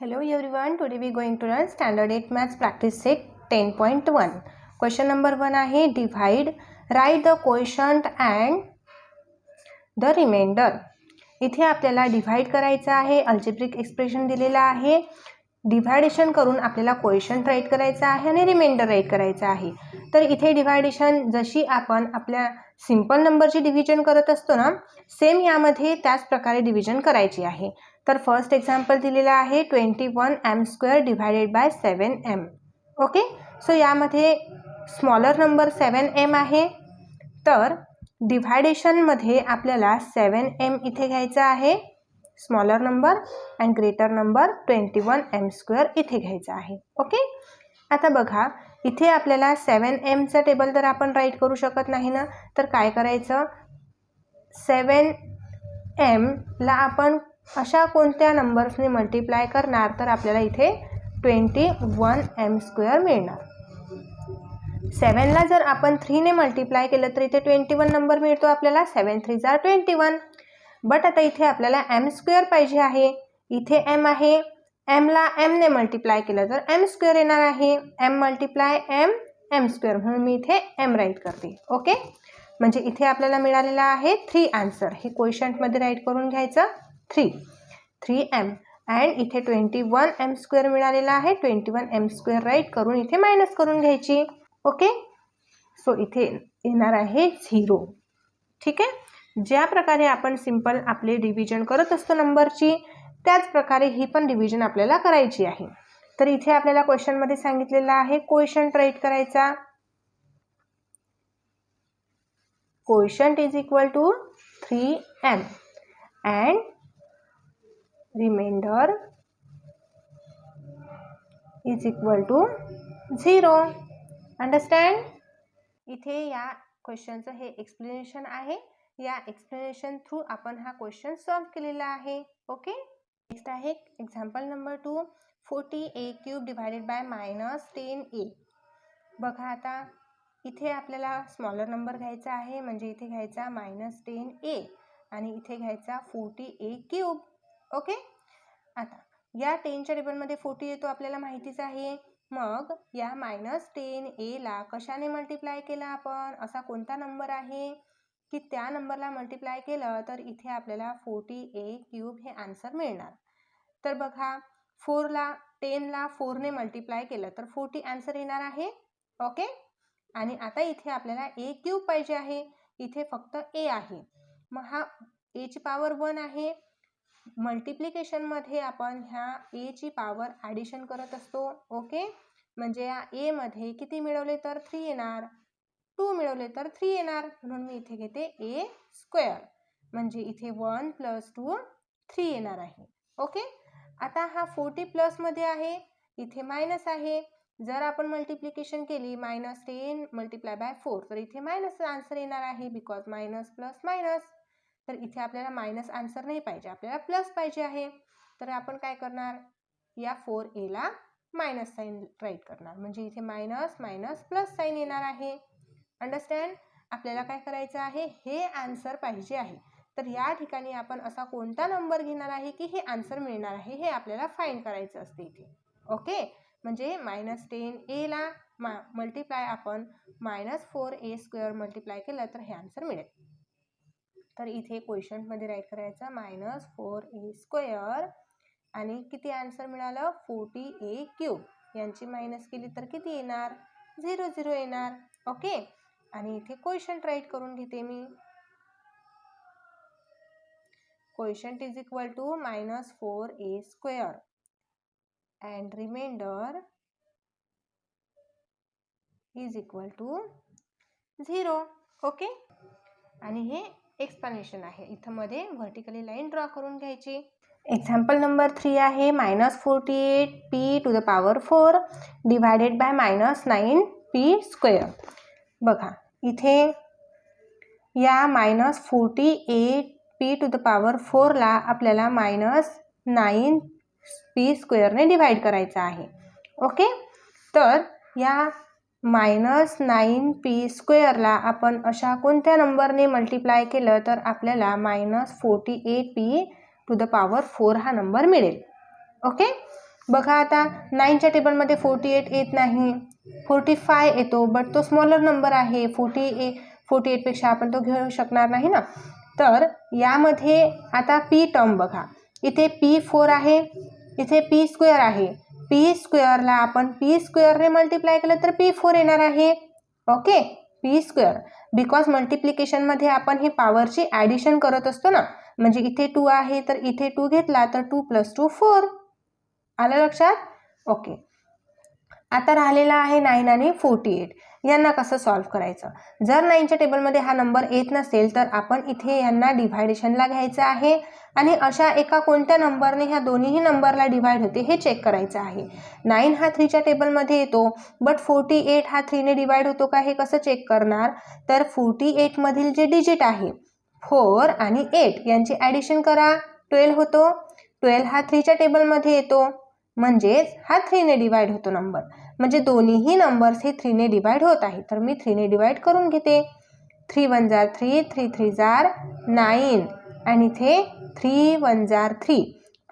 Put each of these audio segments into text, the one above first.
Hello everyone, today we are going to learn Standard 8 Maths Practice Set 10.1. Question number 1 आहे divide, write the quotient and the remainder. इथे आपल्याला divide करायचं आहे, algebraic expression दिलेला आहे, deviation करून आपल्याला क्वोशंट राईट करायचा आहे आणि रिमाइंडर राईट करायचा आहे. तर इथे डिवायडेशन जशी आपण आपल्या सिंपल नंबरची डिव्हिजन करत असतो ना, सेम यामध्ये त्याच प्रकारे डिव्हिजन करायची आहे. तर फर्स्ट एक्झाम्पल दिलेला आहे 21m² divided by 7m. Okay, so यामध्ये स्मॉलर नंबर 7m आहे. तर डिव्हायडेशनमध्ये आपल्याला 7m इथे घ्यायचा आहे smaller number and greater number 21m² इथे घ्यायचा आहे. ओके, आता बघा इथे आपल्याला 7mचा टेबल तर आपण राईट करू शकत नाही ना, तर काय करायचं, 7mला आपण अशा कोणत्या नंबर्सने मल्टिप्लाय करणार तर आपल्याला इथे 21m² मिळणार. 7ला जर आपण 3ने मल्टिप्लाय केलं तर इथे 21 नंबर मिळतो आपल्याला. 7 3 = 21. बट आता इथे आपल्याला m² पाहिजे आहे. इथे m आहे, mला mने मल्टिप्लाय केलं तर m² येणार आहे. m मल्टिप्लाय m m², म्हणून मी इथे m राईट करते. ओके, म्हणजे इथे आपल्याला मिळालेला आहे 3 आन्सर. हे क्वोशंटमध्ये राईट करून घ्यायचं 3m अँड इथे 21m² मिळालेला आहे. 21m² राईट करून इथे मायनस करून घ्यायची. ओके, सो इथे येणार आहे 0. ठीक आहे, ज्या प्रकारे आपण सिंपल आपले डिव्हिजन करत असतो नंबरची, त्याच प्रकारे ही पण डिव्हिजन आपल्याला करायची आहे. तर इथे आपल्याला क्वेश्चनमध्ये सांगितलेलं आहे क्वोशंट राईट करायचा. Quotient is equal to 3m and remainder is equal to 0. Understand. इथे या क्वेश्चनचं हे एक्सप्लेनेशन आहे. या एक्सप्लेनेशन थ्रू आपण हा क्वेश्चन सॉल्व केलेला आहे. ओके, नेक्स्ट आहे example number 2, 40a³ divided by -10a. बघा आता इथे आपल्याला स्मॉलर नंबर घ्यायचा आहे, म्हणजे इथे घ्यायचा -10a आणि इथे घ्यायचा 40a³. ओके, आता या 10च्या टेबलमध्ये 40 येतो आपल्याला माहितीच आहे. मग या -10a कशाने मल्टिप्लाय केला आपण, असा कोणता नंबर आहे की त्या नंबरला मल्टिप्लाय केलं तर इथे आपल्याला 40a³ हे आन्सर मिळणार. तर बघा 10ला 4ने मल्टिप्लाय केलं तर 40 आन्सर येणार आहे. ओके, आणि आता इथे आपल्याला a³ पाहिजे आहे. इथे फक्त a आहे, मग हा a ची पॉवर 1 आहे. मल्टिप्लिकेशनमध्ये आपण ह्या a ची पॉवर ॲडिशन करत असतो. ओके, म्हणजे या a मध्ये किती मिळवले तर 3 येणार, 2 मिळवले तर 3 येणार, म्हणून मी इथे घेते a², म्हणजे इथे 1 + 2 3 येणार आहे. ओके, आता हा 40 प्लसमध्ये आहे, इथे मायनस आहे. जर आपण मल्टिप्लिकेशन केली -10 × 4 तर इथे मायनस आन्सर येणार आहे, बिकॉज मायनस प्लस मायनस. तर इथे आपल्याला मायनस आन्सर नाही पाहिजे, आपल्याला प्लस पाहिजे आहे. तर आपण काय करणार, या 4a मायनस साईन राईट करणार, म्हणजे इथे मायनस मायनस प्लस साईन येणार आहे. अंडरस्टँड. आपल्याला काय करायचं आहे, हे आन्सर पाहिजे आहे. तर या ठिकाणी आपण असा कोणता नंबर घेणार आहे की हे आन्सर मिळणार आहे, हे आपल्याला फाइंड करायचं असते इथे. ओके, म्हणजे -10a मल्टिप्लाय आपण -4a² मल्टिप्लाय केलं तर हे आन्सर मिळेल. तर इथे क्वोशंटमध्ये राईट करायचं -4a² आणि किती आन्सर मिळालं 40a³. यांची मायनस केली तर किती येणार, 0 0 येणार. ओके, आणि इथे क्वोशंट राईट करून घेते मी. Quotient is equal to -4a² and remainder is equal to 0. Okay, आणि हे एक्सप्लेनेशन आहे. इथं मध्ये व्हर्टिकली लाईन ड्रॉ करून घ्यायची. एक्झाम्पल नंबर 3 आहे -48p⁴ डिवायडेड बाय -9p². बघा इथे या -48p⁴ ला आपल्याला -9p² ने डिवाइड करायचं आहे. ओके, तर या -9p² ला आपण अशा कोणत्या नंबरने मल्टिप्लाय केलं तर आपल्याला -48p⁴ हा नंबर मिळेल. ओके, बघा आता 9च्या टेबलमध्ये 48 येत नाही, 45 येतो, बट तो स्मॉलर नंबर आहे. 48पेक्षा आपण तो घेऊ शकणार नाही ना. तर यामध्ये आता पी टर्म बघा, इथे P4 आहे, इथे P² आहे. P² आपण P² मल्टिप्लाय केलं तर P4 येणार आहे. ओके, P², बिकॉज मल्टिप्लिकेशनमध्ये आपण हे पॉवरची ॲडिशन करत असतो ना. म्हणजे इथे 2 आहे तर इथे 2 घेतला तर 2 + 2 4. आलं लक्षात? ओके. आता राहिलेला आहे 9 आणि 48. यांना कसं सॉल्व्ह करायचं? जर 9च्या टेबलमध्ये हा नंबर येत नसेल तर आपण इथे यांना डिव्हायडेशनला घ्यायचं आहे आणि अशा एका कोणत्या नंबरने ह्या दोन्हीही नंबरला डिव्हाइड होते हे चेक करायचं आहे. 9 हा 3च्या टेबलमध्ये येतो, बट 48 हा 3ने डिव्हाइड होतो का हे कसं चेक करणार? तर 48 मधील जे डिजिट आहे 4 आणि 8 यांची ॲडिशन करा, 12 होतो. 12 हा 3च्या टेबलमध्ये येतो, म्हणजेच हा 3ने डिव्हाइड होतो नंबर. म्हणजे दोन्हीही नंबर्स हे 3ने डिव्हाइड होत आहे. तर मी 3ने डिव्हाइड करून घेते. 3 × 1 = 3, 3 × 3 = 9 आणि इथे 3 × 1 = 3.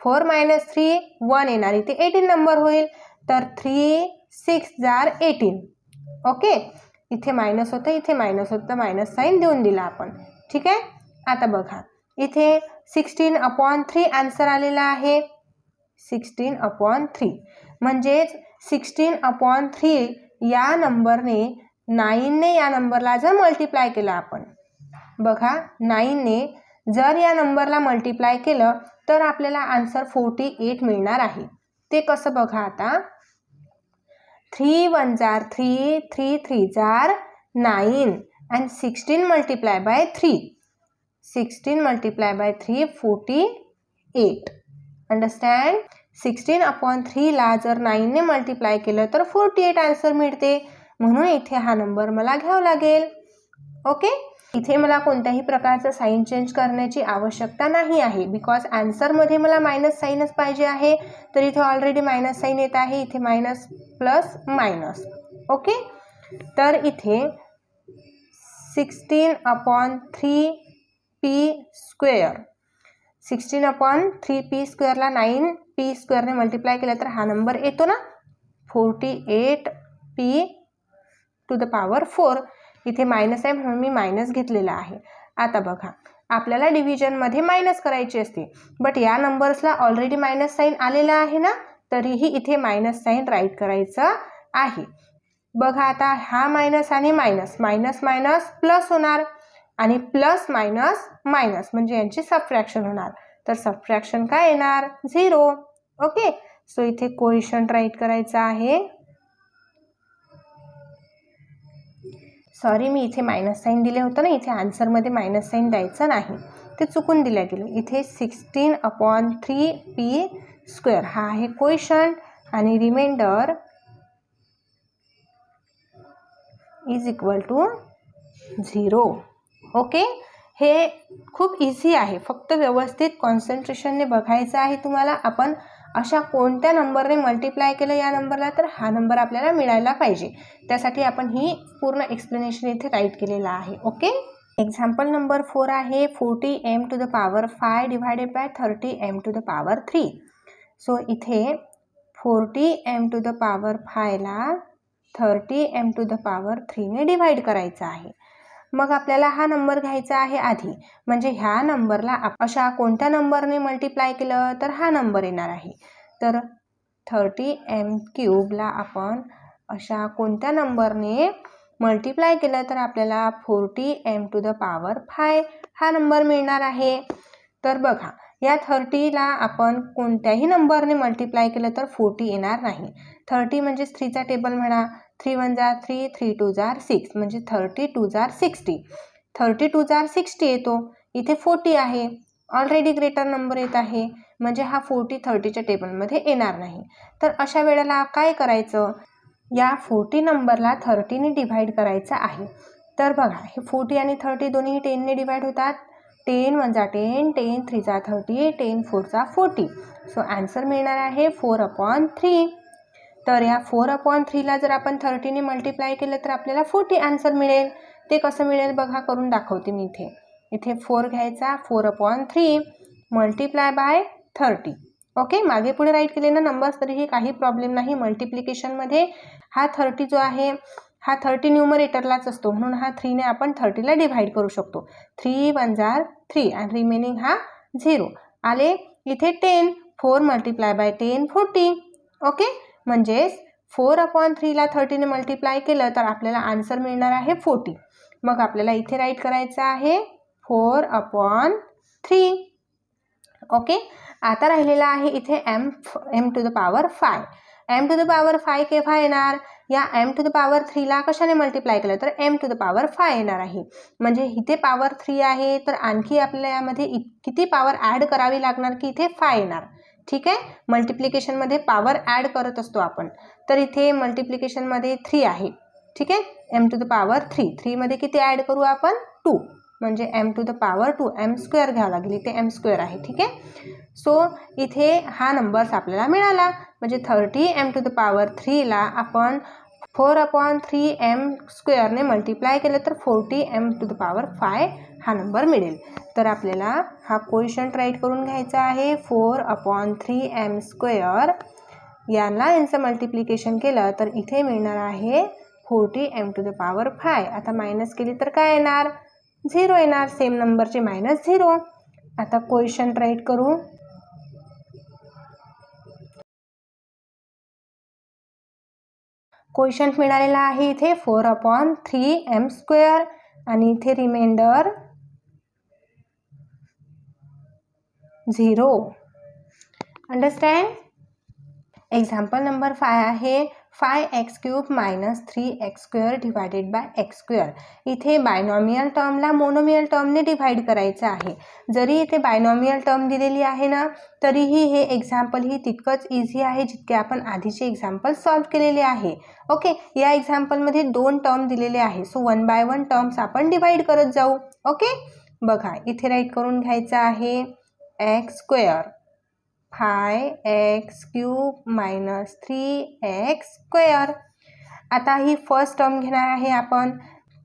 4 - 3 1 येणार, इथे 18 नंबर होईल. तर 3 × 6 = 18. ओके, इथे मायनस होतं, इथे मायनस होतं, मायनस साईन देऊन दिला आपण. ठीक आहे. आता बघा इथे 16/3 आन्सर आलेला आहे. 16/3 म्हणजेच 16/3 या नंबरने 9ने या नंबरला जर मल्टिप्लाय केलं आपण, बघा 9ने जर या नंबरला मल्टिप्लाय केलं तर आपल्याला आन्सर 48 मिळणार आहे. ते कसं बघा आता, 3 × 1 = 3, 3 × 3 = 9 and 16 × 3. 16 × 3 48. अंडरस्टँड? 16/3 ला जर 9ने मल्टिप्लाय केलं तर 48 आन्सर मिळते. म्हणून इथे हा नंबर मला घ्यावा लागेल. ओके, इथे मला कोणत्याही प्रकारचं साईन चेंज करण्याची आवश्यकता नाही आहे, बिकॉज आन्सरमध्ये मला मायनस साईनच पाहिजे आहे. तर इथे ऑलरेडी मायनस साईन येत आहे, इथे मायनस प्लस मायनस. ओके, तर इथे 16/3 P², 16/3 P² ला 9 P² ने मल्टिप्लाय केलं तर हा नंबर येतो ना, 48 P⁴. इथे मायनस आहे म्हणून मी मायनस घेतलेला आहे. आता बघा आपल्याला डिव्हिजनमध्ये मायनस करायची असते, बट या नंबर्सला ऑलरेडी मायनस साईन आलेला आहे ना, तरीही इथे मायनस साईन राईट करायचं आहे. बघा आता हा मायनस आणि मायनस, मायनस मायनस प्लस होणार आणि प्लस मायनस मायनस म्हणजे यांची सबट्रॅक्शन होणार. तर सबट्रॅक्शन काय येणार? 0. ओके, सो इथे कोइफिशिएंट राईट करायचा आहे. सॉरी, मी इथे मायनस साईन दिले होतं ना, इथे आन्सरमध्ये मायनस साईन द्यायचं नाही, ते चुकून दिल्या गेलं. इथे 16/3 P² हा आहे कोइफिशिएंट आणि रिमाइंडर = 0. ओके, हे खूप इझी आहे, फक्त व्यवस्थित कॉन्सन्ट्रेशनने बघायचं आहे तुम्हाला. आपण अशा कोणत्या नंबरने मल्टिप्लाय केलं या नंबरला तर हा नंबर आपल्याला मिळायला पाहिजे. त्यासाठी आपण ही पूर्ण एक्सप्लेनेशन इथे राईट केलेलं आहे. ओके, एक्झाम्पल नंबर 4 आहे 40m⁵ divided by 30m⁵. So इथे 40m⁵ ला 30m⁵ ने डिव्हाइड करायचं आहे. मग आपल्याला हा नंबर घ्यायचा आहे आधी, म्हणजे ह्या नंबरला अशा कोणत्या नंबरने मल्टिप्लाय केलं तर हा नंबर येणार आहे. तर 30m³ ला आपण अशा कोणत्या नंबरने मल्टिप्लाय केलं तर आपल्याला 40m⁵ हा नंबर मिळणार आहे. तर बघा या 30ला आपण कोणत्याही नंबरने मल्टिप्लाय केलं तर 40 येणार नाही. 30 म्हणजे 3चा टेबल म्हणा, 3 × 1 = 3, 3 × 2 = 6 म्हणजे 32 = 60. 32 = 60 येतो, इथे 40 आहे, ऑलरेडी ग्रेटर नंबर येत आहे, म्हणजे हा 40 30च्या टेबलमध्ये येणार नाही. तर अशा वेळेला काय करायचं, या 40 नंबरला 30ने डिव्हाइड करायचं आहे. तर बघा हे 40 आणि 30 दोन्ही 10ने डिव्हाइड होतात. 10 × 1 = 10, 10 × 3 = 30, 10 × 4 = 40. सो आन्सर मिळणार आहे 4/3. तर या 4/3 ला जर आपण 30ने मल्टिप्लाय केलं तर आपल्याला 40 आन्सर मिळेल. ते कसं मिळेल बघा, करून दाखवते मी. इथे 4 घ्यायचा, 4/3 मल्टिप्लाय बाय 30. ओके, मागे पुढे राईट केले ना नंबर्स तरीही काही प्रॉब्लेम नाही. मल्टिप्लिकेशनमध्ये हा 30 जो आहे हा 30 न्यूमरेटरलाच असतो, म्हणून हा 3 ने आपण 30ला डिव्हाइड करू शकतो. 3 1 जार 3 आणि रिमेनिंग हा 0 आले. इथे 10, 4 मल्टिप्लाय बाय 10 40. ओके, म्हणजेच 4/3 ला 30 ने मल्टिप्लाय केलं तर आपल्याला आन्सर मिळणार आहे 40. मग आपल्याला इथे राईट करायचं आहे 4/3. ओके, आता राहिलेला आहे इथे m to the power 5. m to the power 5 केव्हा येणार? या m टू द पॉवर 3 ला कशाने मल्टिप्लाय केलं तर m टू द पॉवर 5 येणार आहे. म्हणजे इथे पॉवर 3 आहे तर आणखी आपल्याला यामध्ये किती पॉवर ॲड करावी लागणार की इथे 5 येणार. ठीक आहे, मल्टिप्लिकेशनमध्ये पॉवर ॲड करत असतो आपण, तर इथे मल्टिप्लिकेशनमध्ये 3 आहे. ठीक आहे, m टू द पॉवर 3. 3 मध्ये किती ॲड करू आपण? 2, म्हणजे m to the power 2. m square घ्यावं लागेल, इथे m स्क्वेअर आहे. ठीक आहे, सो इथे हा नंबर्स आपल्याला मिळाला. म्हणजे 30 m टू द पॉवर 3 ला आपण 4/3 m स्क्वेअरने मल्टिप्लाय केलं तर 40 m टू द पॉवर 5 हा नंबर मिळेल. तर आपल्याला हा कोइफिशियंट राईट करून घ्यायचा आहे 4/3 m स्क्वेअर. यांचं मल्टिप्लिकेशन केलं तर इथे मिळणार आहे 40 m टू द पॉवर 5. आता मायनस केली तर काय येणार? 0 येणार. सेम नंबरचे -0. आता कोइफिशियंट राईट करू. कोइफिशियंट मिळालेला आहे इथे 4/3 m स्क्वेअर आणि इथे रिमाइंडर 0. अंडरस्टँड? एक्झाम्पल नंबर 5 आहे 5x³ - 3x² divided by x². इथे बायनॉमियल टर्मला मोनोमियल टर्मने डिव्हाइड करायचं आहे. जरी इथे बायनॉमियल टर्म दिलेली आहे ना तरीही हे एक्झाम्पल ही तितकंच इझी आहे जितके आपण आधीचे एक्झाम्पल सॉल्व्ह केलेले आहे. ओके, या एक्झाम्पलमध्ये 2 टर्म दिलेले आहे, सो 1 बाय 1 टर्म्स आपण डिवाइड करत जाऊ. ओके, बघा इथे राईट करून घ्यायचं आहे x². 5x³ - 3x². आता ही फर्स्ट टर्म घेणार आहे आपण.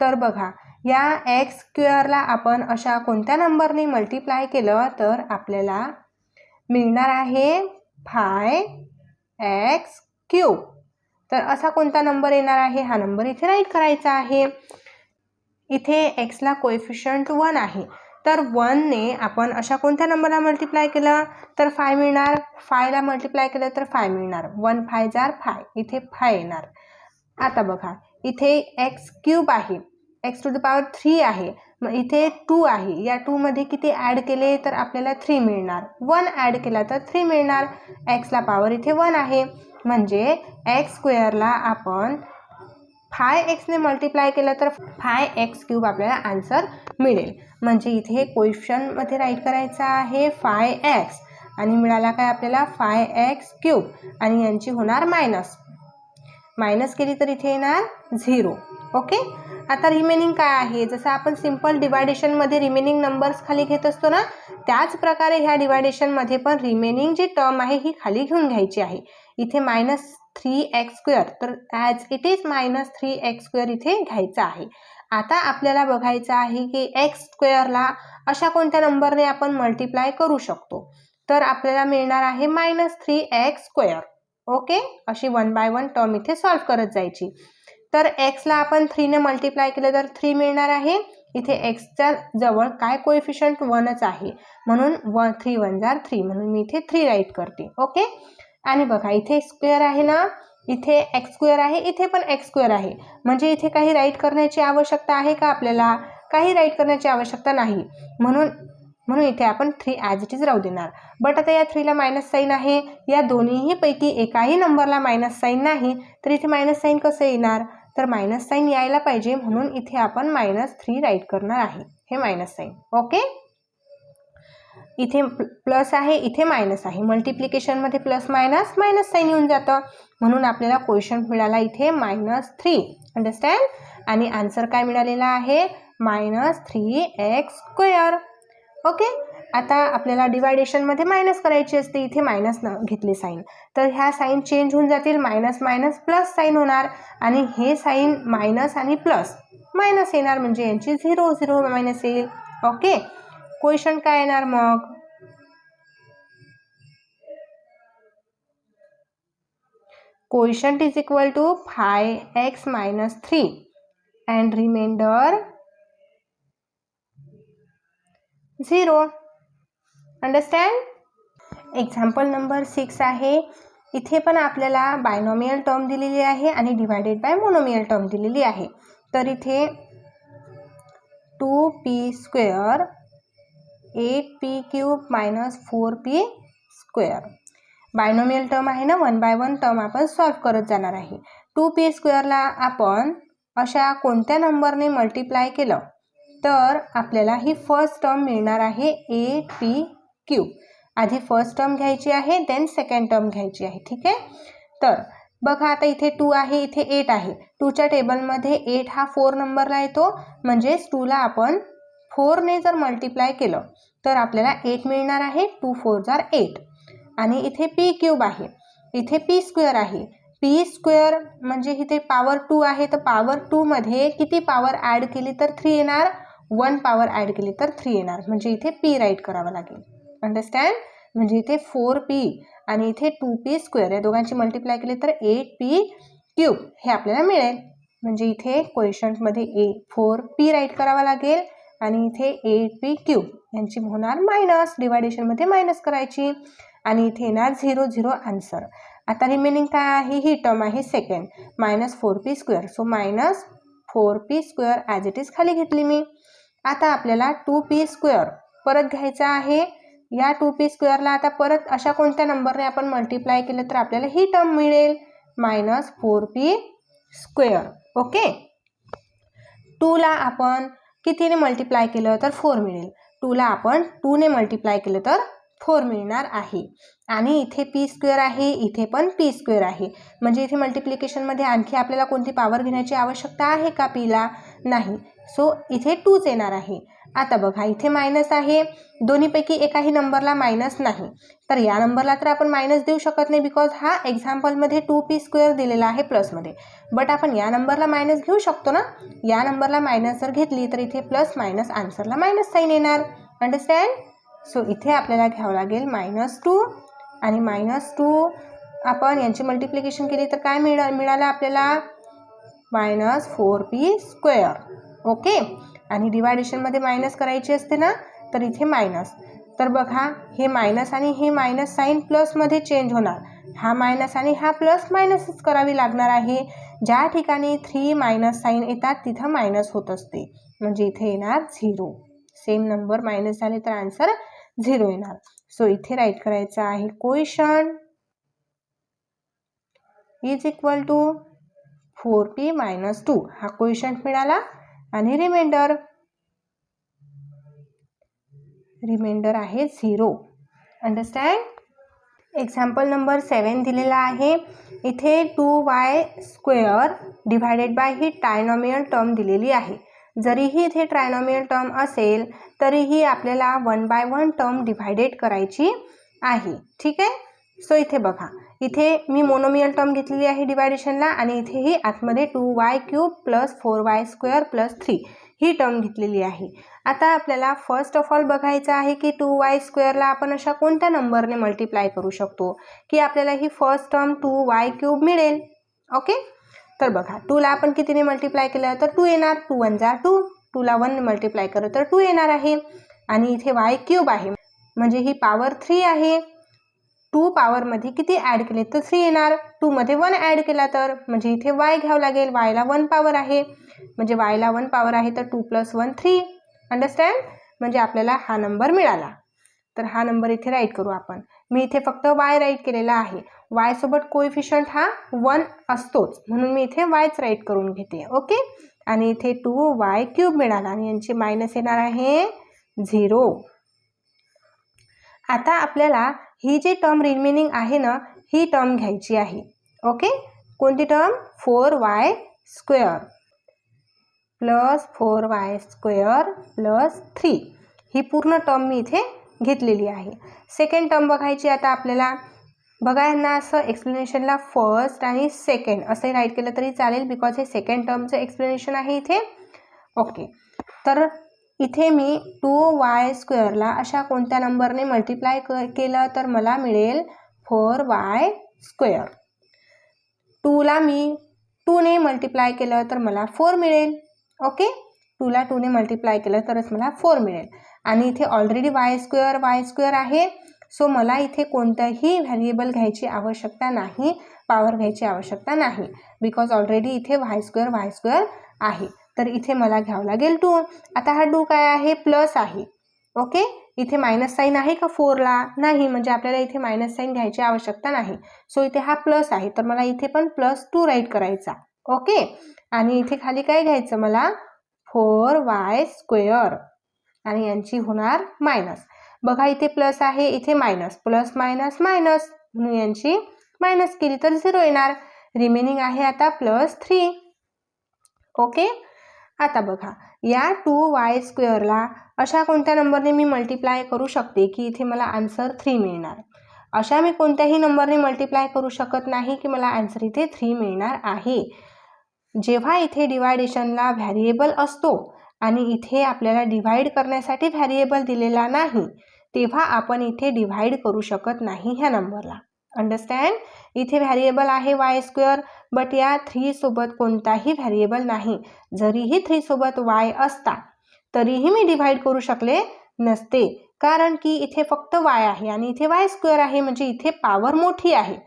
तर बघा या x² आपण अशा कोणत्या नंबरने मल्टिप्लाय केलं तर आपल्याला मिळणार आहे 5x³. तर असा कोणता नंबर येणार आहे? हा नंबर इथे राईट करायचा आहे. इथे एक्सला कोएफिशियंट 1 आहे, तर 1 ने आपण अशा कोणत्या नंबरला मल्टिप्लाय केलं तर 5 मिळणार. 5 ला मल्टिप्लाय केलं तर 5 मिळणार. 1 5 जार 5, इथे 5 येणार. आता बघा इथे x³ आहे, x टू द पॉवर 3 आहे, मग इथे 2 आहे. या 2 मध्ये किती ॲड केले तर आपल्याला 3 मिळणार. 1 ॲड केला तर 3 मिळणार. एक्सला पॉवर इथे 1 आहे, म्हणजे x² आपण 5x ने मल्टिप्लाय केलं तर 5x³ आपल्याला आन्सर मिळेल. म्हणजे इथे कोइफिशियंटमध्ये राईट करायचं आहे 5x आणि मिळाला काय आपल्याला 5x³ आणि यांची होणार मायनस केली तर इथे येणार 0. ओके, आता रिमेनिंग काय आहे? जसं आपण सिम्पल डिवायडेशनमध्ये रिमेनिंग नंबर्स खाली घेत असतो ना त्याच प्रकारे ह्या डिवायडेशनमध्ये पण रिमेनिंग जी टर्म आहे ही खाली घेऊन घ्यायची आहे. इथे -3x², तर ॲज इट इज -3x² इथे घ्यायचं आहे. आता आपल्याला बघायचं आहे की x² अशा कोणत्या नंबरने आपण मल्टिप्लाय करू शकतो. तर आपल्याला मिळणार आहे -3x². ओके, अशी 1 बाय 1 टर्म इथे सॉल्व्ह करत जायची. तर एक्सला आपण 3 ने मल्टिप्लाय केलं तर 3 मिळणार आहे. इथे एक्सच्या जवळ काय कोएफिशियंट 1च आहे, म्हणून 3 1 जार 3, म्हणून मी इथे 3 राईट करते. ओके, आणि बघा इथे स्क्वेअर आहे ना, इथे x² आहे, इथे पण x² आहे, म्हणजे इथे काही राईट करण्याची आवश्यकता आहे का? आपल्याला काही राईट करण्याची आवश्यकता नाही, म्हणून इथे आपण 3 ॲज इट इज राहू देणार. बट आता या 3 ला मायनस साईन आहे, या दोन्हीही पैकी एकाही नंबरला मायनस साईन नाही, तर इथे मायनस साईन कसं येणार? तर मायनस साईन यायला पाहिजे, म्हणून इथे आपण -3 राईट करणार आहे. हे मायनस साईन. ओके, इथे प्लस आहे, इथे मायनस आहे. मल्टिप्लिकेशनमध्ये प्लस मायनस साईन येऊन जातं, म्हणून आपल्याला कोइफिशियंट मिळाला इथे -3. अंडरस्टँड? आणि आन्सर काय मिळालेला आहे? -3x². ओके, आता आपल्याला डिवायडेशनमध्ये मायनस करायची असते, इथे मायनस घेतले साईन, तर ह्या साईन चेंज होऊन जातील, मायनस प्लस साईन होणार आणि हे साईन मायनस आणि प्लस मायनस येणार, म्हणजे यांची 0 0 मायनस येईल. ओके, कोइफिशियंट काय येणार मग? quotient is equal to 5x minus 3 and remainder 0. Understand. Example number 6 आहे. इथे पण आपल्याला बायनॉमियल टर्म दिलेली आहे आणि डिवायडेड बाय मोनोमियल टर्म दिलेली आहे. तर इथे 2p² 8p³ minus 4p². Binomial term आहे ना, 1 बाय 1 टर्म आपण सॉल्व करत जाणार आहे. 2p² आपण अशा कोणत्या नंबरने मल्टिप्लाय केलं तर आपल्याला ही फर्स्ट टर्म मिळणार आहे 8p³. आधी फर्स्ट टर्म घ्यायची आहे, देन सेकंड टर्म घ्यायची आहे. ठीक आहे. तर बघा आता इथे 2 आहे, इथे 8 आहे. 2च्या टेबलमध्ये 8 हा 4 नंबरला येतो, म्हणजेच 2ला आपण 4ने जर मल्टिप्लाय केलं तर आपल्याला 8 मिळणार आहे. 2 4 8. आणि इथे p³ आहे, इथे p² आहे. p² म्हणजे इथे पॉवर 2 आहे, तर पॉवर 2 मध्ये किती पॉवर ॲड केली तर 3 येणार, 1 पॉवर ॲड केली तर 3 येणार, म्हणजे इथे p राईट करावं लागेल. अंडरस्टँड. म्हणजे इथे 4p आणि इथे 2p² या दोघांची मल्टिप्लाय केली तर 8p³ हे आपल्याला मिळेल. म्हणजे इथे क्वेशंटमध्ये 4p राईट करावा लागेल आणि इथे 8p³ यांची होणार मायनस, डिवायडेशनमध्ये मायनस करायची आणि इथे येणार 0 0 आन्सर. आता रिमेनिंग काय आहे, ही टर्म आहे second, minus 4p². So minus 4p² as it is खाली घेतली मी. आता आपल्याला 2p² परत घ्यायचा आहे. या 2p² आता परत अशा कोणत्या नंबरने आपण मल्टिप्लाय केलं तर आपल्याला ही टर्म मिळेल, मायनस 4p². ओके. 2ला आपण कितीने मल्टिप्लाय केलं तर 4 मिळेल. 2ला आपण 2ने मल्टिप्लाय केलं तर 4 मिळणार आहे. आणि इथे p² आहे, इथे पण p² आहे. म्हणजे इथे मल्टिप्लिकेशनमध्ये आणखी आपल्याला कोणती पॉवर घेण्याची आवश्यकता आहे का pला? नाही. सो इथे 2च येणार आहे. आता बघा इथे मायनस आहे, दोन्हीपैकी एकाही नंबरला मायनस नाही, तर या नंबरला तर आपण मायनस देऊ शकत नाही, बिकॉज हा एक्झाम्पलमध्ये 2p² दिलेला आहे प्लसमध्ये. बट आपण या नंबरला मायनस घेऊ शकतो ना. या नंबरला मायनस जर घेतली तर इथे प्लस मायनस आन्सरला मायनस साईन येणार. अंडरस्टँड. सो इथे आपल्याला घ्यावं लागेल -2 आणि -2 आपण यांची मल्टिप्लिकेशन केली तर काय मिळालं आपल्याला, मायनस 4p². ओके. आणि डिवायडेशनमध्ये मायनस करायची असते ना, तर इथे मायनस. तर बघा हे मायनस आणि हे मायनस साईन प्लसमध्ये चेंज होणार. हा मायनस आणि हा प्लस मायनसच करावी लागणार आहे. ज्या ठिकाणी 3 मायनस साईन येतात तिथं मायनस होत असते, म्हणजे इथे येणार 0. सेम नंबर मायनस झाले तर आन्सर 0 येणार. सो इथे राईट करायचं आहे quotient is equal to 4p - 2 हा क्वोशंट मिळाला आणि रिमाइंडर आहे 0. अंडरस्टँड. एक्झाम्पल नंबर 7 दिलेला आहे. इथे 2y² divided by he trinomial term दिलेली आहे. जरीही इथे ट्रायनॉमियल टर्म असेल तरीही आपल्याला 1 बाय 1 टर्म डिवायडेड करायची आहे. ठीक आहे. सो इथे बघा इथे मी मोनोमियल टर्म घेतलेली आहे डिवायडेशनला आणि इथेही आतमध्ये 2y³ + 4y² + 3 ही टर्म घेतलेली आहे. आता आपल्याला फर्स्ट ऑफ ऑल बघायचं आहे की 2y² ला आपण अशा कोणत्या नंबरने मल्टिप्लाय करू शकतो की आपल्याला ही फर्स्ट टर्म 2y³ मिळेल. ओके. तर बघा 2ला आपण कितीने मल्टिप्लाय केलं तर 2 येणार, 2 1 जा 2, 2ला 1 ने मल्टिप्लाय केलं तर 2 येणार आहे. आणि इथे y³ आहे म्हणजे ही पॉवर 3 आहे. 2 पॉवरमध्ये किती ॲड केले तर 3 येणार, 2 मध्ये 1 ॲड केला तर म्हणजे इथे y घ्यावं लागेल. yला 1 पॉवर आहे, म्हणजे yला 1 पॉवर आहे तर 2 + 1 3. अंडरस्टँड. म्हणजे आपल्याला हा नंबर मिळाला. तर हा नंबर इथे राईट करू आपण. मी इथे फक्त y राईट केलेला आहे. y सोबत कोएफिशियंट हा 1 असतोच, म्हणून मी इथे yच राईट करून घेते. ओके. आणि इथे 2y³ मिळाला आणि यांची मायनस येणार आहे 0. आता आपल्याला ही जी टर्म रिमेनिंग आहे ना, ही टर्म घ्यायची आहे. ओके. कोणती टर्म, 4y² + 4y² + 3 ही पूर्ण टर्म मी इथे घेतलेली आहे. सेकंड टर्म बघायची आता आपल्याला. बघा यांना असं एक्सप्लेनेशनला फर्स्ट आणि सेकंड असे राईट केलं तरी चालेल, बिकॉज हे सेकंड टर्मचं एक्सप्लेनेशन आहे इथे. ओके. तर इथे मी 2y² ला अशा कोणत्या नंबरने मल्टिप्लाय केलं तर मला मिळेल 4y². 2ला मी 2ने मल्टिप्लाय केलं तर मला 4 मिळेल. ओके, 2ला 2ने मल्टिप्लाय केलं तरच मला 4 मिळेल. आणि इथे ऑलरेडी वाय स्क्वेअर आहे. सो मला इथे कोणताही व्हेरिएबल घ्यायची आवश्यकता नाही, पॉवर घ्यायची आवश्यकता नाही, बिकॉज ऑलरेडी इथे वाय स्क्वेअर आहे. तर इथे मला घ्यावं लागेल 2. आता हा 2 काय आहे? प्लस आहे. ओके, इथे मायनस साईन आहे का 4ला? नाही, म्हणजे आपल्याला इथे मायनस साईन घ्यायची आवश्यकता नाही. सो इथे हा प्लस आहे, तर मला इथे पण +2 राईट करायचा. ओके, आणि इथे खाली काय घ्यायचं मला? 4y² आणि यांची होणार मायनस. बघा इथे प्लस आहे, इथे मायनस, प्लस मायनस मायनस, म्हणून यांची मायनस केली तर 0 येणार. रिमेनिंग आहे आता +3. ओके, आता बघा या 2y² अशा कोणत्या नंबरने मी मल्टिप्लाय करू शकते की इथे मला आन्सर 3 मिळणार? अशा मी कोणत्याही नंबरने मल्टिप्लाय करू शकत नाही की मला आन्सर इथे 3 मिळणार आहे. जेव्हा इथे डिवायडेशनला व्हॅरिएबल असतो आणि इथे आपल्याला डिवाइड करण्यासाठी व्हॅरिएबल दिलेला नाही, तेव्हा आपण इथे डिवाइड करू शकत नाही ह्या नंबरला. अंडरस्टँड? इथे व्हॅरिएबल आहे y², बट या 3 सोबत कोणताही व्हॅरिएबल नाही. जरीही 3 सोबत y असता तरीही मी डिवाइड करू शकले नसते, कारण की इथे फक्त y आहे आणि इथे y² आहे, म्हणजे इथे पॉवर मोठी आहे.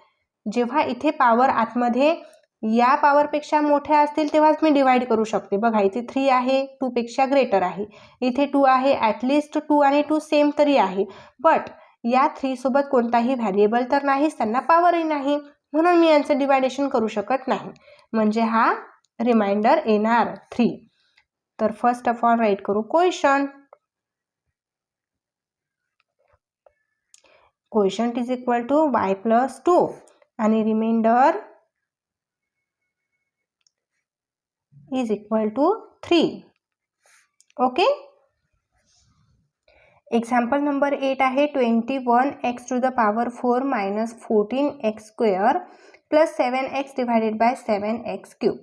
जेव्हा इथे पॉवर आतमध्ये या पॉवरपेक्षा मोठ्या असतील तेव्हाच मी डिवाइड करू शकते. बघा इथे 3 आहे, 2 पेक्षा ग्रेटर आहे. इथे 2 आहे, ॲटलिस्ट 2 आणि 2 सेम तरी आहे, बट या 3 सोबत कोणताही व्हॅरिएबल तर नाहीच, त्यांना पॉवरही नाही, म्हणून मी यांचं डिवायडेशन करू शकत नाही. म्हणजे हा रिमाइंडर येणार 3. तर फर्स्ट ऑफ ऑल राईट करू question. Question is equal to y + 2 आणि remainder is equal to 3. Okay, example number 8 आहे 21x⁴ - 14x² + 7x / 7x³.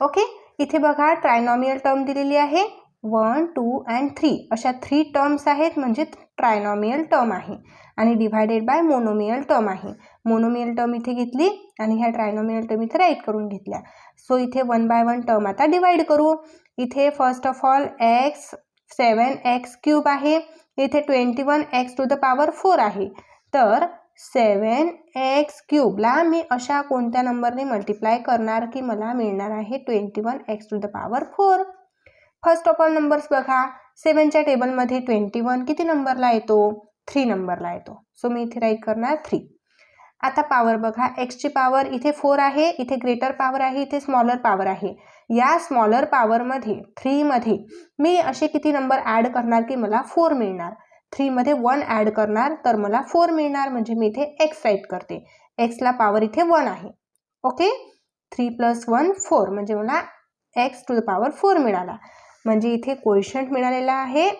Okay, इथे बघा ट्रायनॉमियल टर्म दिलेली आहे 1, 2 and 3 अशा 3 टर्म्स आहेत, म्हणजे ट्रायनॉमियल टर्म आहे आणि डिवायडेड बाय मोनोमियल टर्म आहे. मोनोमियल टर्म इथे घेतली आणि ह्या ट्रायनॉमियल टर्म इथे राईट करून घेतल्या. सो इथे 1 by 1 टर्म आता डिवाइड करू. इथे first of all x 7x³ आहे, इथे 21x⁴ आहे, तर 7x³ मी अशा कोणत्या नंबरने मल्टिप्लाय करणार की मला मिळणार आहे 21x⁴. First of all numbers बघा, 7च्या टेबलमध्ये 21 किती नंबरला येतो? 3 नंबरला येतो. सो मी इथे राईट करणार 3. आता पॉवर बघा, एक्सची पॉवर इथे 4 आहे, इथे ग्रेटर पॉवर आहे, इथे स्मॉलर पॉवर आहे. या स्मॉलर पॉवरमध्ये 3 मध्ये मी असे किती नंबर ॲड करणार की मला 4 मिळणार? 3 मध्ये 1 ॲड करणार तर मला 4 मिळणार, म्हणजे मी इथे x राईट करते. एक्सला पॉवर इथे 1 आहे. ओके, 3 + 1 4, म्हणजे मला x⁴ मिळाला. म्हणजे इथे क्वोशियंट मिळालेला आहे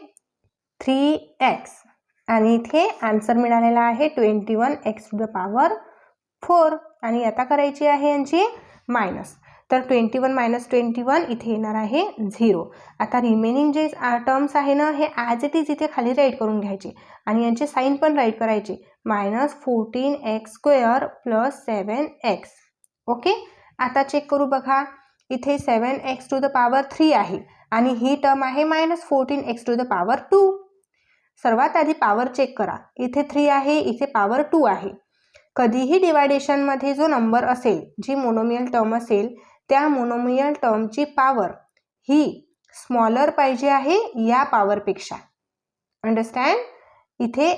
3x आणि इथे आन्सर मिळालेला आहे 21x⁴. आणि आता करायची आहे यांची मायनस. तर 21 - 21 इथे येणार आहे 0. आता रिमेनिंग जे टर्म्स आहे ना, हे ॲज इट इज इथे खाली राईट करून घ्यायचे आणि यांचे साईन पण राईट करायचे. -14x² + 7x. ओके, आता चेक करू बघा, इथे 7x⁴ आहे आणि ही टर्म आहे -14x⁴. सर्वात आधी पॉवर चेक करा. इथे 3 आहे, इथे पॉवर 2 आहे. कधीही डिवायडेशनमध्ये जो नंबर असेल, जी मोनोमियल टर्म असेल, त्या मोनोमियल टर्मची पॉवर ही स्मॉलर पाहिजे आहे या पॉवरपेक्षा. अंडरस्टँड? इथे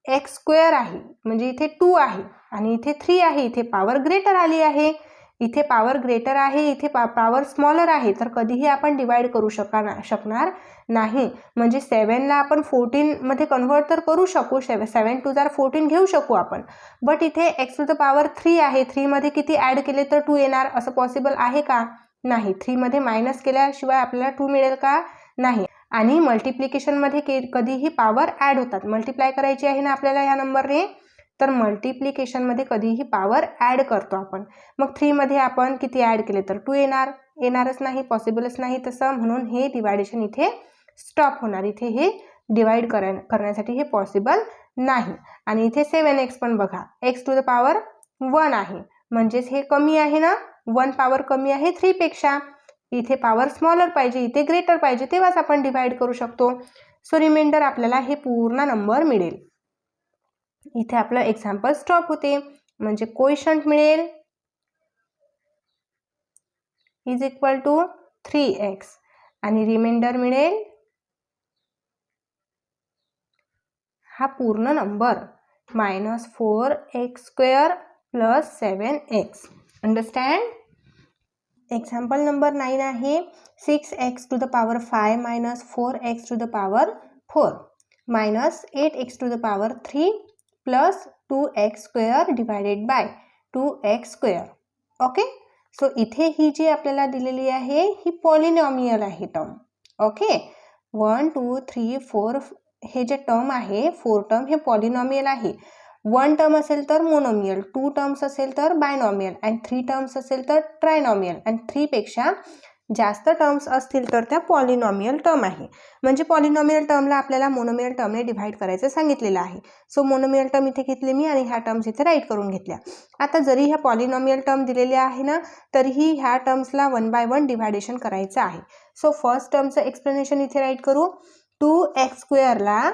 x² आहे, म्हणजे इथे 2 आहे आणि इथे 3 आहे, इथे पॉवर ग्रेटर आली आहे. इथे पॉवर ग्रेटर आहे, इथे पॉवर स्मॉलर आहे, तर कधीही आपण डिवाइड करू शकणार नाही. म्हणजे 7ला आपण 14 मध्ये कन्वर्ट तर करू शकू, 7 2 14 घेऊ शकू आपण, बट इथे x⁴ आहे. 3 मध्ये किती ॲड केले तर 2 येणार, असं पॉसिबल आहे का? नाही. 3 मध्ये मायनस केल्याशिवाय आपल्याला 2 मिळेल का? नाही. आणि मल्टिप्लिकेशनमध्ये कधीही पॉवर ॲड होतात. मल्टिप्लाय करायची आहे ना आपल्याला या नंबरने, तर मल्टिप्लिकेशनमध्ये कधीही पॉवर ॲड करतो आपण. मग 3 मध्ये आपण किती ॲड केले तर 2 येणारच नाही, पॉसिबलच नाही तसं, म्हणून हे डिवायडेशन इथे स्टॉप होणार. इथे हे डिवाइड करण्यासाठी हे पॉसिबल नाही. आणि इथे 7x पण बघा, x⁴ 1 आहे, म्हणजेच हे कमी आहे ना, 1 पॉवर कमी आहे 3 पेक्षा, इथे पॉवर स्मॉलर पाहिजे, इथे ग्रेटर पाहिजे, तेव्हाच आपण डिवाइड करू शकतो. सो रिमाइंडर आपल्याला हे पूर्ण नंबर मिळेल. इथे आपलं एक्झाम्पल स्टॉप होते. म्हणजे कोइशंट मिळेल इज इक्वल टू 3x आणि रिमाइंडर मिळेल हा पूर्ण number -4x² + 7x. Understand. Example number 9 आहे 6x⁵ - 4x⁴ -8x⁴ + 2x² divided by 2x². Okay. So इथे ही जी आपल्याला दिलेली आहे ही पॉलिनॉमियल आहे टर्म. ओके. 1 2 3 4 हे जे टर्म आहे 4 टर्म हे पॉलिनॉमियल आहे. 1 टर्म असेल तर मोनोमियल, 2 टर्म्स असेल तर बायनॉमियल आणि 3 टर्म्स असेल तर ट्रायनॉमियल आणि 3 पेक्षा जास्त टर्म्स असतील तर त्या पॉलिनॉमियल टर्म आहे. म्हणजे पॉलिनॉमियल टर्मला आपल्याला मोनोमियल टर्मने डिव्हाइड करायचं सांगितलेलं आहे. सो मोनोमियल टर्म इथे घेतले मी आणि ह्या टर्म्स इथे राईट करून घेतल्या. आता जरी ह्या पॉलिनॉमियल टर्म दिलेल्या आहे ना तरीही ह्या टर्म्सला 1 बाय 1 डिव्हायडेशन करायचं आहे. सो फर्स्ट टर्मचं एक्सप्लेनेशन इथे राईट करू. 2x² ला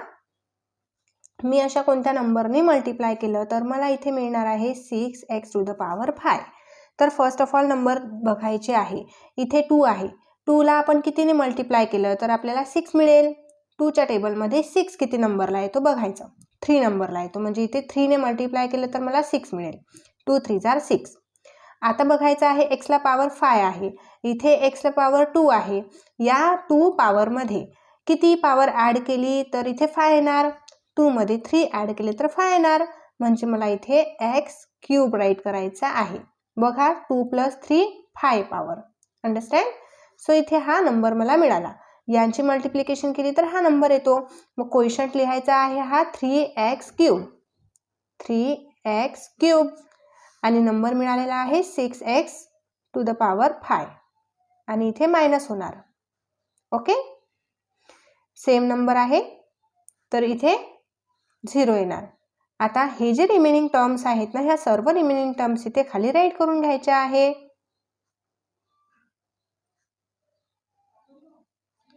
मी अशा कोणत्या नंबरने मल्टिप्लाय केलं तर मला इथे मिळणार आहे 6x⁵. तर फर्स्ट ऑफ ऑल नंबर बघायचे आहे. इथे 2 आहे. 2 ला आपण कितीने मल्टिप्लाय केलं तर आपल्याला 6 मिळेल. 2च्या टेबलमध्ये 6 किती नंबरला येतो बघायचं. 3 नंबरला येतो. म्हणजे इथे 3 ने मल्टिप्लाय केलं तर मला 6 मिळेल. 2 3 6. आता बघायचं आहे एक्सला पॉवर 5 आहे. इथे एक्सला पॉवर 2 आहे. या 2 पॉवरमध्ये किती पॉवर ॲड केली तर इथे 5 येणार. 2 मध्ये 3 ॲड केले तर 5 येणार. म्हणजे मला इथे x³ राईट करायचा आहे. बघा 2 + 3 5 पॉवर. अंडरस्टँड. सो इथे हा नंबर मला मिळाला. यांची मल्टिप्लिकेशन केली तर हा नंबर येतो. मग कोइशंट लिहायचा आहे हा 3x³ 3x³ आणि नंबर मिळालेला आहे 6x⁵ आणि इथे मायनस होणार. ओके. सेम नंबर आहे तर इथे 0 येणार. आता हे जे रिमेनिंग टर्म्स आहेत ना ह्या सर्व रिमेनिंग टर्म्स इथे खाली राईट करून घ्यायच्या आहे.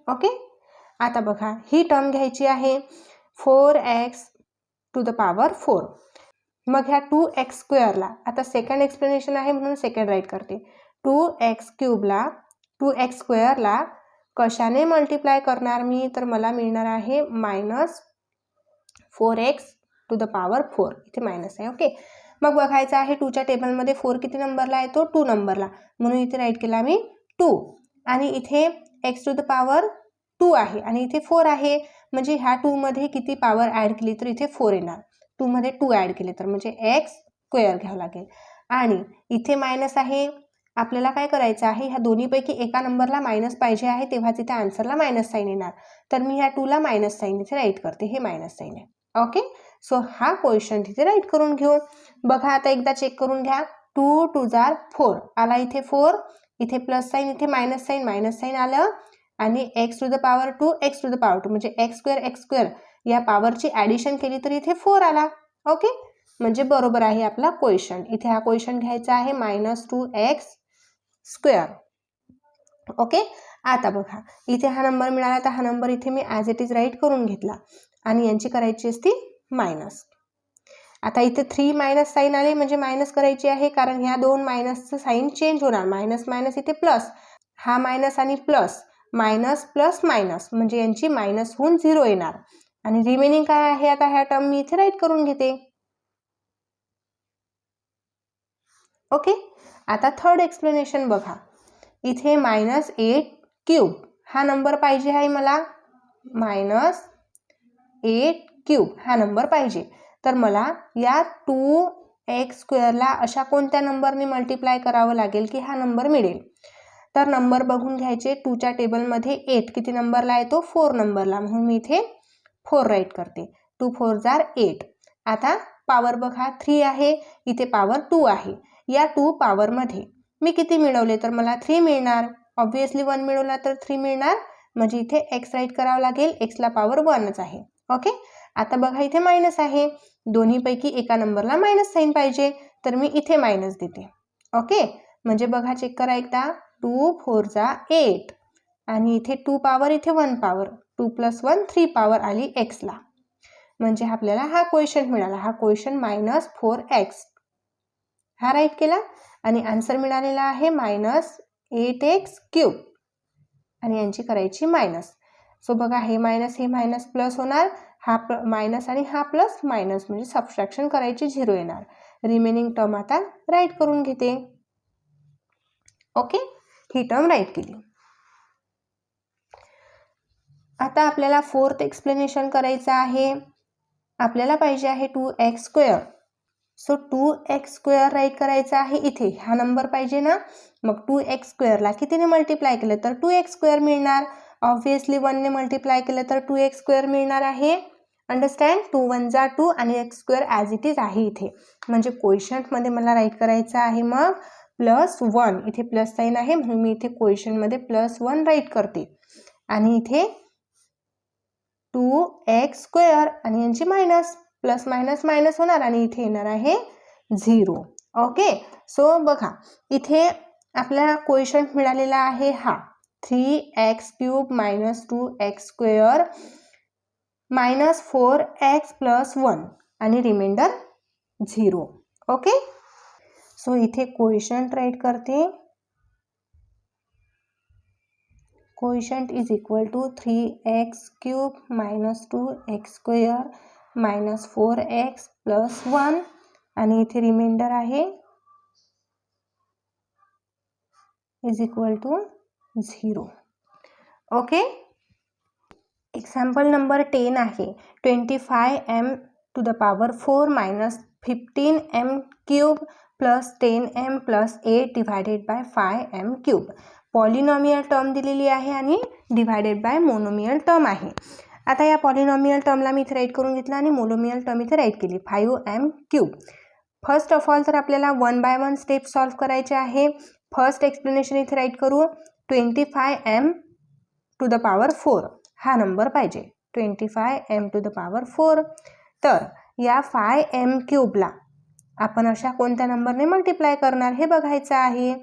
ओके. आता बघा ही टर्म घ्यायची आहे 4x⁴. मग ह्या 2x² ला आता सेकंड एक्सप्लेनेशन आहे म्हणून सेकंड राईट करते. 2x² ला कशाने मल्टिप्लाय करणार मी तर मला मिळणार आहे -4x⁴. इथे मायनस आहे. ओके. मग बघायचं आहे 2च्या टेबलमध्ये 4 किती नंबरला येतो 2 नंबरला. म्हणून इथे राईट केला मी 2 आणि इथे x⁴ आहे आणि इथे 4 आहे. म्हणजे ह्या 2 मध्ये किती पॉवर ॲड केली तर इथे 4 येणार. 2 मध्ये 2 ॲड केले तर म्हणजे x² घ्यावं लागेल. आणि इथे मायनस आहे. आपल्याला काय करायचं आहे ह्या दोन्हीपैकी एका नंबरला मायनस पाहिजे आहे तेव्हाच इथे आन्सरला मायनस साईन येणार. तर मी ह्या 2 ला मायनस साईन इथे राईट करते. हे मायनस साईन आहे. ओके. सो हा क्वेश्चन इथे राईट करून घेऊ. बघा आता एकदा चेक करून घ्या. 2 2 4 आला इथे 4. इथे प्लस साईन इथे मायनस साईन आलं आणि x⁴ x⁴ म्हणजे x² या पॉवरची ॲडिशन केली तर इथे 4 आला. ओके. म्हणजे बरोबर आहे आपला क्वेश्चन. इथे हा क्वेश्चन घ्यायचा आहे -2x². ओके. आता बघा इथे हा नंबर मिळाला तर हा नंबर इथे मी ॲज इट इज राईट करून घेतला आणि यांची करायची असती मायनस. आता इथे 3 मायनस साईन आले म्हणजे मायनस करायची आहे कारण ह्या 2 मायनसचं साईन चेंज होणार. मायनस मायनस इथे प्लस. हा मायनस आणि प्लस मायनस प्लस मायनस म्हणजे यांची मायनस होऊन 0 येणार. आणि रिमेनिंग काय आहे आता ह्या टर्म मी इथे राईट करून घेते. ओके. आता थर्ड एक्सप्लेनेशन बघा. इथे -8³ हा नंबर पाहिजे आहे मला. -8³ हा नंबर पाहिजे. तर मला या 2x² ला अशा कोणत्या नंबरने मल्टिप्लाय करावं लागेल की हा नंबर मिळेल. तर नंबर बघून घ्यायचे. 2च्या टेबलमध्ये 8 किती नंबरला येतो 4 नंबरला. म्हणून मी इथे 4 राईट करते. 2 4 8. आता पॉवर बघा 3 आहे. इथे पॉवर 2 आहे. या 2 पॉवरमध्ये मी किती मिळवले तर मला 3 मिळणार. ऑब्व्हियसली 1 मिळवला तर 3 मिळणार. म्हणजे इथे x राईट करावं लागेल. एक्सला पॉवर 1च आहे. ओके. आता बघा इथे मायनस आहे. दोन्हीपैकी एका नंबरला मायनस साईन पाहिजे तर मी इथे मायनस देते. ओके. म्हणजे बघा चेक करा एकदा, 2 4 जा 8 आणि इथे 2 पॉवर इथे 1 पॉवर, 2 + 1 3 पॉवर आली एक्सला, म्हणजे आपल्याला हा क्वेश्चन मिळाला. हा क्वेश्चन -4x हा राईट केला आणि आन्सर मिळालेला आहे -8x³ आणि यांची करायची मायनस. सो बघा हे मायनस प्लस होणार, हा मायनस आणि हा प्लस मायनस, म्हणजे सबट्रॅक्शन करायची 0 येणार. रिमेनिंग टर्म आता राईट करून घेते. ओके, ही टर्म राईट केली. आता आपल्याला फोर्थ एक्सप्लेनेशन करायचं आहे. आपल्याला पाहिजे आहे 2x². सो 2x² राईट करायचा आहे. इथे हा नंबर पाहिजे ना, मग 2x² ला कितीने मल्टिप्लाय केलं तर 2x² मिळणार. ऑब्व्हियसली 1 ने मल्टिप्लाय केलं तर 2x² मिळणार आहे. अंडरस्टँड, 2 1 जा 2 आणि x² ॲज इट इज आहे इथे, म्हणजे क्वेशंटमध्ये मला राईट करायचं आहे मग +1. इथे प्लस साईन आहे म्हणून मी इथे क्वेशंटमध्ये +1 राईट करते आणि इथे 2x² आणि यांची मायनस, प्लस मायनस मायनस होणार आणि इथे येणार आहे 0. ओके, सो बघा इथे आपल्याला क्वेशंट मिळालेला आहे हा 3x³ - 2x² -4x + 1 आणि रिमाइंडर 0. ओके, सो इथे क्वेशंट राईट करते. क्वेशंट is equal to 3x³ - 2x² -4x + 1 आणि इथे रिमाइंडर आहे is equal to 0. Okay, example number 10 आहे. 25m⁴ - 15m³ + 10m + 8 divided by 5m³. Polynomial term दिलेली आहे आणि डिवायडेड बाय मोनोमियल टर्म आहे. आता या पॉलिनॉमियल टर्मला मी इथे राईट करून घेतला आणि मोनोमियल टर्म इथे राईट केली 5m³. फर्स्ट ऑफ ऑल तर आपल्याला 1 बाय 1 स्टेप सॉल्व्ह करायचे आहे. फर्स्ट एक्सप्लेनेशन इथे राईट करू. 25m⁴ हा नंबर पाहिजे, 25m⁴. तर या 5m³ ला आपण अशा कोणत्या नंबरने मल्टिप्लाय करणार हे बघायचं आहे.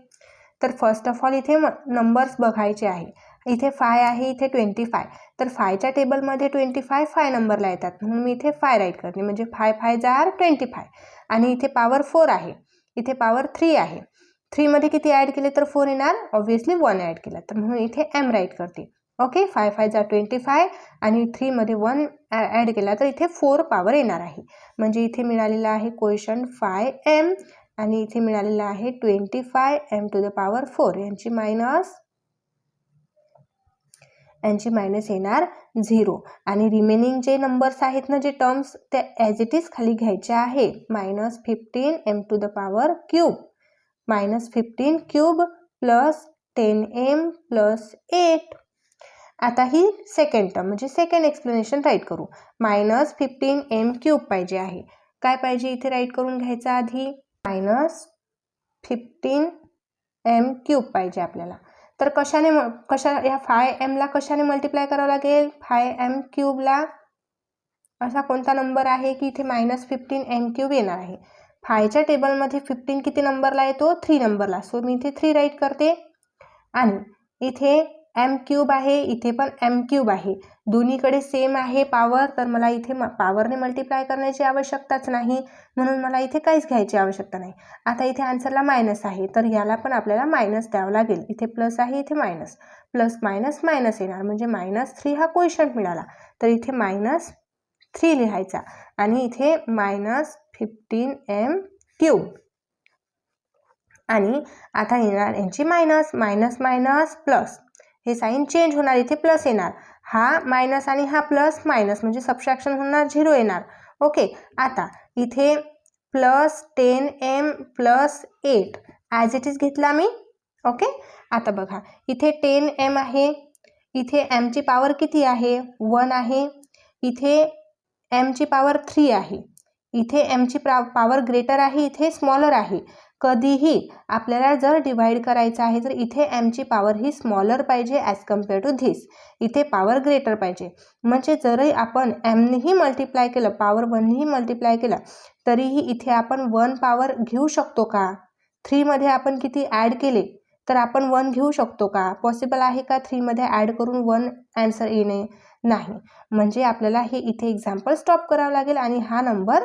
तर फर्स्ट ऑफ ऑल इथे नंबर्स बघायचे आहे. इथे 5 आहे, इथे 25. तर 5च्या टेबलमध्ये 25 5 नंबरला येतात म्हणून मी इथे 5 राईट करते, म्हणजे 5 5 जार 25 आणि इथे पॉवर 4 आहे, इथे पॉवर 3 आहे. 3 मध्ये किती ॲड केले तर 4 येणार, ऑब्व्हियसली 1 ॲड केला तर म्हणून इथे m राईट करते. ओके, 5 5 जार 25 आणि 3 मध्ये 1 ॲड केला तर इथे 4 पॉवर येणार आहे, म्हणजे इथे मिळालेला आहे क्वेश्चन 5m आणि इथे मिळालेला आहे 25m⁴. यांची मायनस येणार 0 आणि रिमेनिंग जे नंबर्स आहेत ना, जे टर्म्स, ते ॲज इट इज खाली घ्यायचे आहे. -15m⁴ -15³ + 10m + 8. आता ही सेकंड टर्म म्हणजे सेकंड एक्सप्लेनेशन राईट करू. -15m³ पाहिजे आहे. काय पाहिजे इथे राईट करून घ्यायचं आधी, -15m³ पाहिजे आपल्याला. तर या 5m ला कशाने मल्टिप्लाय करावं लागेल, 5m³ ला असा कोणता नंबर आहे की इथे -15m³ येणार आहे. 5च्या टेबलमध्ये 15 किती नंबरला येतो, 3 नंबरला, सो मी इथे 3 राईट करते आणि इथे m³ आहे, इथे पण m³ आहे, दोन्हीकडे सेम आहे पॉवर, तर मला इथे पॉवरने मल्टिप्लाय करण्याची आवश्यकताच नाही, म्हणून मला इथे काहीच घ्यायची आवश्यकता नाही. आता इथे आन्सरला मायनस आहे, तर याला पण आपल्याला मायनस द्यावं लागेल. इथे प्लस आहे, इथे मायनस, प्लस मायनस मायनस येणार, म्हणजे -3 हा क्वेश्चन मिळाला. तर इथे -3 लिहायचा आणि इथे -15m³ आणि आता येणार यांची मायनस, मायनस मायनस प्लस, हे साईन चेंज होणार, इथे प्लस येणार, हा मायनस आणि हा प्लस मायनस, म्हणजे सबट्रॅक्शन होणार, 0 येणार. ओके, आता इथे +10m + 8 ॲज इट इज घेतला मी. ओके, आता बघा इथे 10m आहे, इथे mची पॉवर किती आहे, 1 आहे, इथे mची पॉवर 3 आहे, इथे mची पॉवर ग्रेटर आहे, इथे स्मॉलर आहे. कधीही आपल्याला जर डिवाइड करायचं आहे तर इथे mची पॉवर ही स्मॉलर पाहिजे ॲज कम्पेअर टू धिस, इथे पॉवर ग्रेटर पाहिजे. म्हणजे जरी आपण mनेही मल्टिप्लाय केलं, पॉवर 1नेही मल्टिप्लाय केलं, तरीही इथे आपण 1 पॉवर घेऊ शकतो का, 3 मध्ये आपण किती ॲड केले तर आपण 1 घेऊ शकतो का? पॉसिबल आहे का 3 मध्ये ॲड करून 1 आन्सर येणे? नाही. म्हणजे आपल्याला हे इथे एक्झाम्पल स्टॉप करावं लागेल आणि हा नंबर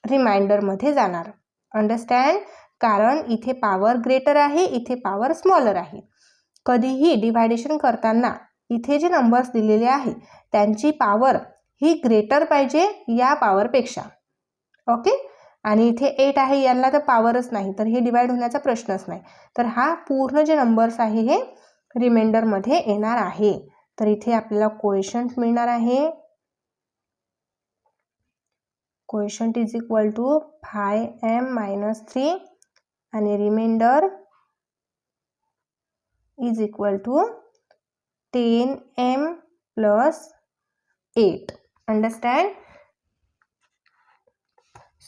रिमाइंडरमध्ये जाणार. अंडरस्टँड? कारण इथे पॉवर ग्रेटर आहे, इथे पॉवर स्मॉलर आहे. कधीही डिव्हायडेशन करताना इथे जे नंबर्स दिलेले आहे त्यांची पॉवर ही ग्रेटर पाहिजे या पॉवरपेक्षा. ओके. आणि इथे 8 आहे, यांना तर पॉवरच नाही, तर हे डिवाइड होण्याचा प्रश्नच नाही. तर हा पूर्ण जे नंबर्स आहे हे रिमाइंडरमध्ये येणार आहे. तर इथे आपल्याला कोएफिशियंट मिळणार आहे. Coefficient is equal to 5m-3 आणि remainder is equal to 10m + 8. Understand?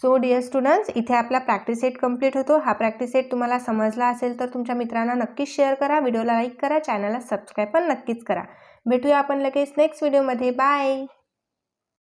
So dear students, इथे आपला प्रॅक्टिस सेट कंप्लीट होतो. हा प्रॅक्टिस सेट तुम्हाला समजला असेल तर तुमच्या मित्रांना नक्कीच शेअर करा, व्हिडिओला लाईक करा, चॅनलला सबस्क्राईब पण नक्कीच करा. भेटूया आपण लगेच नेक्स्ट व्हिडिओमध्ये. बाय.